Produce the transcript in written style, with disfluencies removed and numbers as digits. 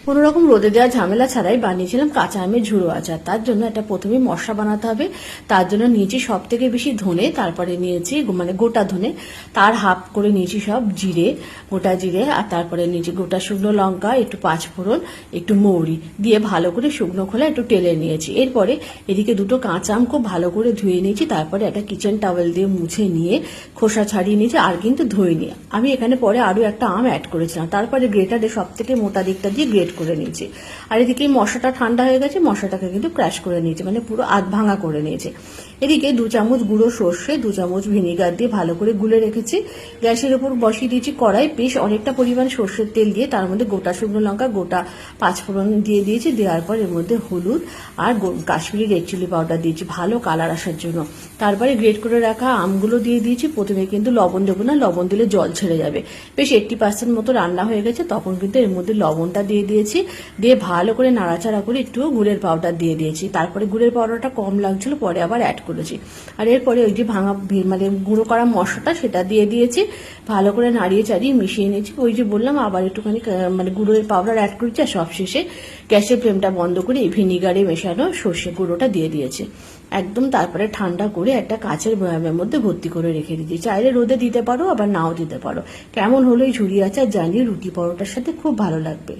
কোনো রকম রোদে দেওয়া ঝামেলা ছাড়াই বানিয়েছিলাম কাঁচা আমের ঝুড়ো আচার। তার জন্য একটা প্রথমে মশলা বানাতে হবে। তার জন্য নিয়েছি সব থেকে বেশি ধনে, তারপরে নিয়েছি গোটা ধনে, তার হাফ করে নিয়েছি সব জিরে, গোটা জিরে, আর তারপরে নিয়েছি গোটা শুকনো লঙ্কা, একটু পাঁচফোড়ন, একটু মৌরি দিয়ে ভালো করে শুকনো খোলা একটু টেলে নিয়েছি। এরপরে এদিকে দুটো কাঁচা আম খুব ভালো করে ধুয়ে নিয়েছি, তারপরে একটা কিচেন টাওয়েল দিয়ে মুছে নিয়ে খোসা ছাড়িয়ে নিয়েছি, আর কিন্তু ধুইনি। আমি এখানে পরে আরো একটা আম অ্যাড করেছিলাম, তারপরে গ্রেটারে সব থেকে মোটা দিকটা দিয়ে গ্রেট করে নিয়েছি। আর এদিকে মশলাটা ঠান্ডা হয়ে গেছে, মশলাটাকে কিন্তু ক্র্যাশ করে নিয়েছি, মানে পুরো আধ ভাঙা করে নিয়েছি। এদিকে 2 চামচ গুঁড়ো সর্ষে, 2 চামচ ভিনেগার দিয়ে ভালো করে গুলে রেখেছি। গ্যাসের উপর বসিয়ে দিয়েছি কড়াই, বেশ অনেকটা পরিমাণ সর্ষের তেল দিয়ে তার মধ্যে গোটা শুকনো লঙ্কা, গোটা পাঁচফোড়ন দিয়ে দিয়েছি। দেওয়ার পর এর মধ্যে হলুদ আর কাশ্মীরি রেড চিলি পাউডার দিয়েছি ভালো কালার আসার জন্য। তারপরে গ্রেট করে রাখা আমগুলো দিয়ে দিয়েছি। প্রথমে কিন্তু লবণ দেবো না, লবণ দিলে জল ছেড়ে যাবে। বেশ 80% মতো রান্না হয়ে গেছে, তখন কিন্তু এর মধ্যে লবণটা দিয়ে দিয়েছি। দিয়ে ভালো করে নাড়াচাড়া করে একটু গুড়ের পাউডার দিয়ে দিয়েছি। তারপরে গুড়ের পাউডারটা কম লাগছিল, পরে আবার অ্যাড করেছি। আর এরপরে ওই যে ভাঙা মানে গুঁড়ো করা মশলাটা সেটা দিয়ে দিয়েছি। ভালো করে নাড়িয়ে চাড়িয়ে মিশিয়ে নিয়েছি। ওই যে বললাম আবার একটুখানি মানে গুঁড়োর পাউডার অ্যাড করেছি। আর সবশেষে গ্যাসের ফ্লেমটা বন্ধ করে এই ভিনিগারে মেশানো সর্ষে গুঁড়োটা দিয়ে দিয়েছি একদম। তারপরে ঠান্ডা করে একটা কাচের বয়ামের মধ্যে ভর্তি করে রেখে দিয়েছি। চাইলে রোদে দিতে পারো, আবার নাও দিতে পারো। কেমন হলো এই ঝুড়ি আচার জানিয়ে, রুটি পরোটার সাথে খুব ভালো লাগবে।